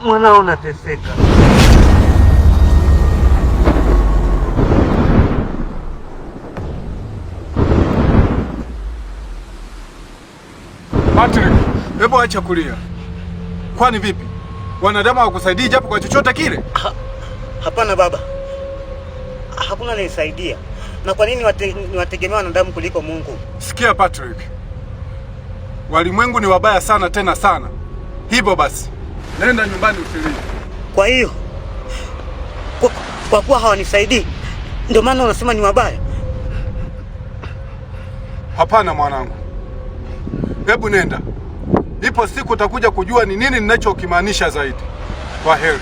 mwanao unateseka. Patrick, hebu acha kulia. Kwani vipi? Wanadamu hawakusaidii japo kwa chochote kile? Hapana baba, hakuna nisaidia. Na kwa nini niwategemea wanadamu kuliko Mungu? Sikia Patrick, walimwengu ni wabaya sana tena sana. Hivyo basi, nenda nyumbani usilie. Kwa hiyo kwa kuwa hawanisaidii ndio maana unasema ni wabaya? Hapana mwanangu, hebu nenda. Ipo siku utakuja kujua ni nini ninachokimaanisha zaidi. Kwaheri.